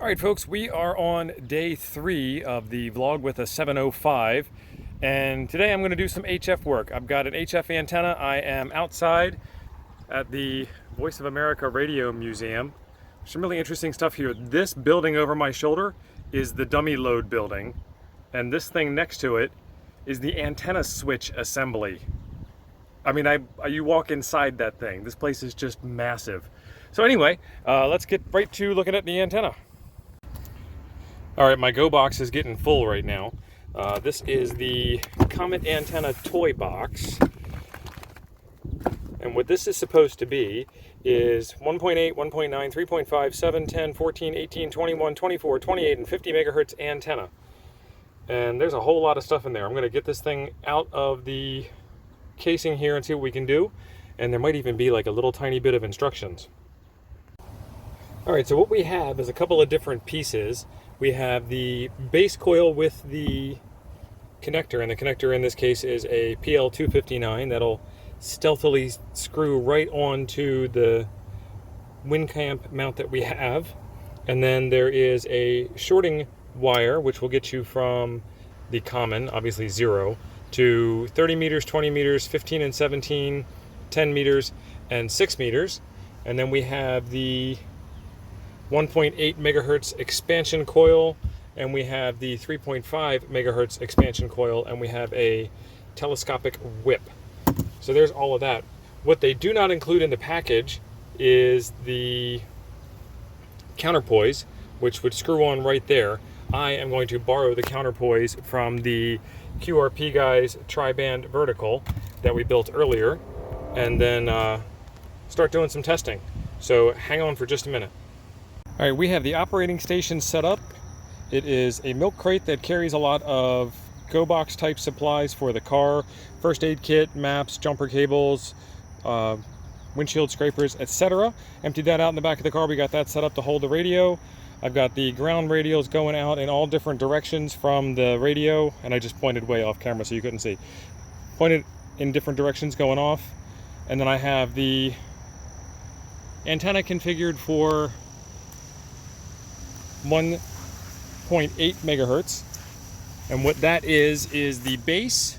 All right, folks, we are on day 3 of the vlog with a 705, and today I'm going to do some HF work. I've got an HF antenna. I am outside at the Voice of America Radio Museum. Some really interesting stuff here. This building over my shoulder is the dummy load building, and this thing next to it is the antenna switch assembly. I mean, you walk inside that thing. This place is just massive. So anyway, let's get right to looking at the antenna. All right, my Go box is getting full right now. This is the Comet antenna toy box. And what this is supposed to be is 1.8, 1.9, 3.5, 7, 10, 14, 18, 21, 24, 28, and 50 megahertz antenna. And there's a whole lot of stuff in there. I'm going to get this thing out of the casing here and see what we can do. And there might even be like a little tiny bit of instructions. All right, so what we have is a couple of different pieces. We have the base coil with the connector, and the connector in this case is a PL259 that'll stealthily screw right onto the wind clamp mount that we have. And then there is a shorting wire, which will get you from the common, obviously 0, to 30 meters, 20 meters, 15 and 17, 10 meters, and 6 meters. And then we have the 1.8 megahertz expansion coil, and we have the 3.5 megahertz expansion coil, and we have a telescopic whip. So there's all of that. What they do not include in the package is the counterpoise, which would screw on right there. I am going to borrow the counterpoise from the QRP guys tri-band vertical that we built earlier, and then start doing some testing. So hang on for just a minute. All right, we have the operating station set up. It is a milk crate that carries a lot of Go box type supplies for the car, first aid kit, maps, jumper cables, windshield scrapers, etc. Emptied that out in the back of the car. We got that set up to hold the radio. I've got the ground radios going out in all different directions from the radio, and I just pointed way off camera so you couldn't see. Pointed in different directions going off. And then I have the antenna configured for 1.8 megahertz, and what that is the base,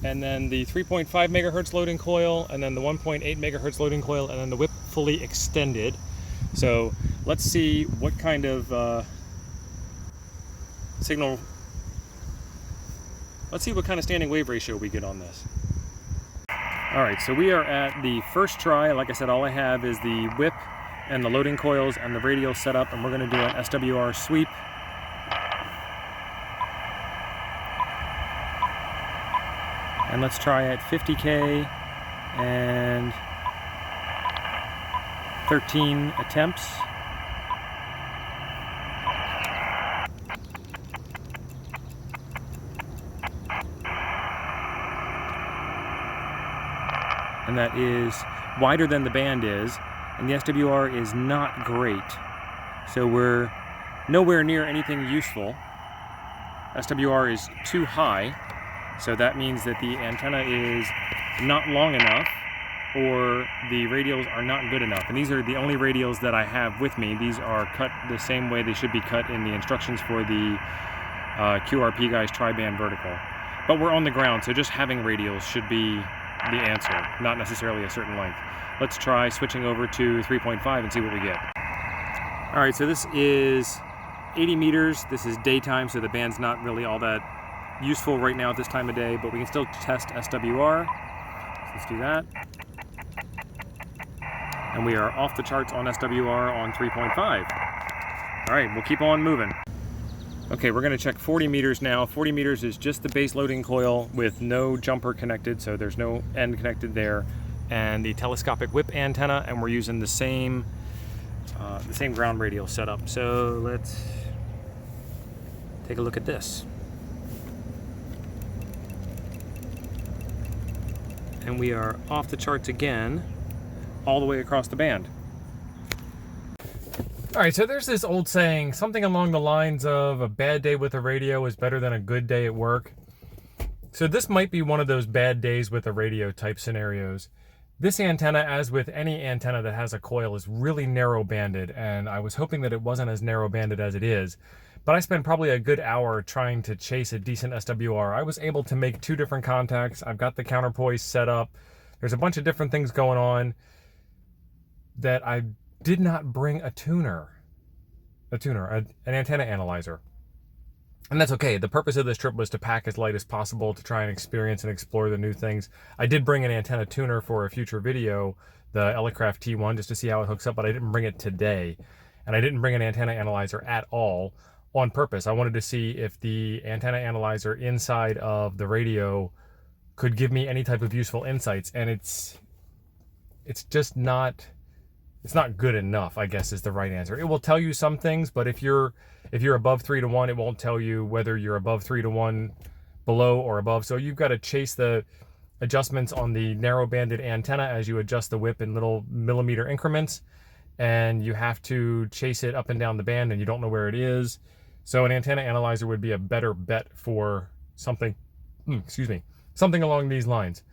and then the 3.5 megahertz loading coil, and then the 1.8 megahertz loading coil, and then the whip fully extended. So let's see what kind of signal, let's see what kind of standing wave ratio we get on this. All right, so we are at the first try. Like I said, all I have is the whip and the loading coils and the radial setup, and we're going to do an SWR sweep. And let's try at 50K and 13 attempts. And that is wider than the band is. And the SWR is not great, so we're nowhere near anything useful. SWR is too high, so that means that the antenna is not long enough, or the radials are not good enough. And these are the only radials that I have with me. These are cut the same way they should be cut in the instructions for the QRP guys tri-band vertical. But we're on the ground, so just having radials should be the answer, not necessarily a certain length. Let's try switching over to 3.5 and see what we get. All right, so this is 80 meters. This is daytime, so the band's not really all that useful right now at this time of day, but we can still test SWR. So let's do that. And we are off the charts on SWR on 3.5. All right, we'll keep on moving. Okay, we're gonna check 40 meters now. 40 meters is just the base loading coil with no jumper connected, so there's no end connected there, and the telescopic whip antenna, and we're using the same ground radial setup. So let's take a look at this. And we are off the charts again, all the way across the band. All right, so there's this old saying, something along the lines of a bad day with a radio is better than a good day at work. So this might be one of those bad days with a radio type scenarios. This antenna, as with any antenna that has a coil, is really narrow banded, and I was hoping that it wasn't as narrow banded as it is. But I spent probably a good hour trying to chase a decent SWR. I was able to make 2 different contacts. I've got the counterpoise set up. There's a bunch of different things going on that I did not bring an antenna analyzer. And that's okay. The purpose of this trip was to pack as light as possible to try and experience and explore the new things. I did bring an antenna tuner for a future video, the Elecraft T1, just to see how it hooks up, but I didn't bring it today. And I didn't bring an antenna analyzer at all on purpose. I wanted to see if the antenna analyzer inside of the radio could give me any type of useful insights. And it's just not... It's not good enough, I guess, is the right answer. It will tell you some things, but if you're above 3 to 1, it won't tell you whether you're above 3 to 1, below or above. So you've got to chase the adjustments on the narrow banded antenna as you adjust the whip in little millimeter increments, and you have to chase it up and down the band, and you don't know where it is. So an antenna analyzer would be a better bet for something, something along these lines.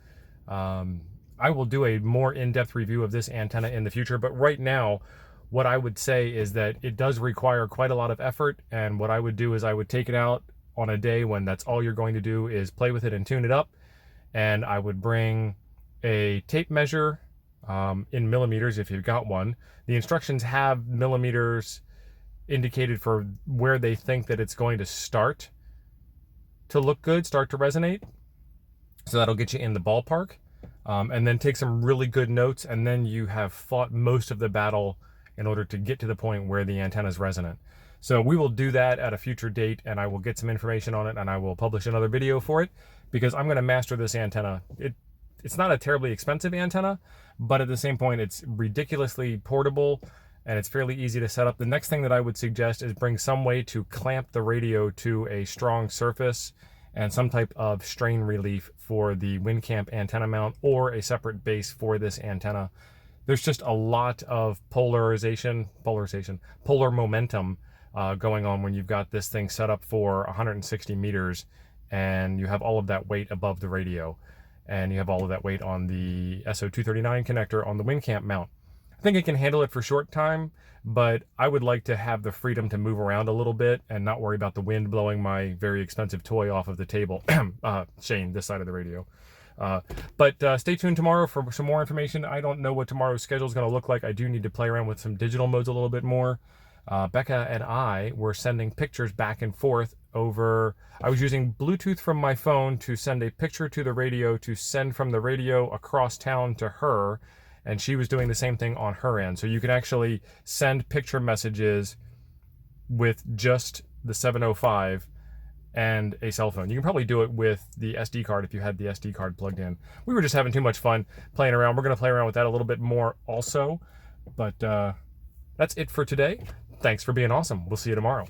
I will do a more in-depth review of this antenna in the future, but right now, what I would say is that it does require quite a lot of effort, and what I would do is I would take it out on a day when that's all you're going to do is play with it and tune it up, and I would bring a tape measure in millimeters if you've got one. The instructions have millimeters indicated for where they think that it's going to start to look good, start to resonate, so that'll get you in the ballpark. And then take some really good notes, and then you have fought most of the battle in order to get to the point where the antenna is resonant. So we will do that at a future date, and I will get some information on it, and I will publish another video for it, because I'm going to master this antenna. It's not a terribly expensive antenna, but at the same point, it's ridiculously portable, and it's fairly easy to set up. The next thing that I would suggest is bring some way to clamp the radio to a strong surface and some type of strain relief for the WinCamp antenna mount, or a separate base for this antenna. There's just a lot of polar momentum going on when you've got this thing set up for 160 meters and you have all of that weight above the radio, and you have all of that weight on the SO239 connector on the WinCamp mount. I think it can handle it for short time, but I would like to have the freedom to move around a little bit and not worry about the wind blowing my very expensive toy off of the table. Shane, this side of the radio. But stay tuned tomorrow for some more information. I don't know what tomorrow's schedule is going to look like. I do need to play around with some digital modes a little bit more. Becca and I were sending pictures back and forth over... I was using Bluetooth from my phone to send a picture to the radio, to send from the radio across town to her, and she was doing the same thing on her end. So you can actually send picture messages with just the 705 and a cell phone. You can probably do it with the SD card if you had the SD card plugged in. We were just having too much fun playing around. We're going to play around with that a little bit more also. But that's it for today. Thanks for being awesome. We'll see you tomorrow.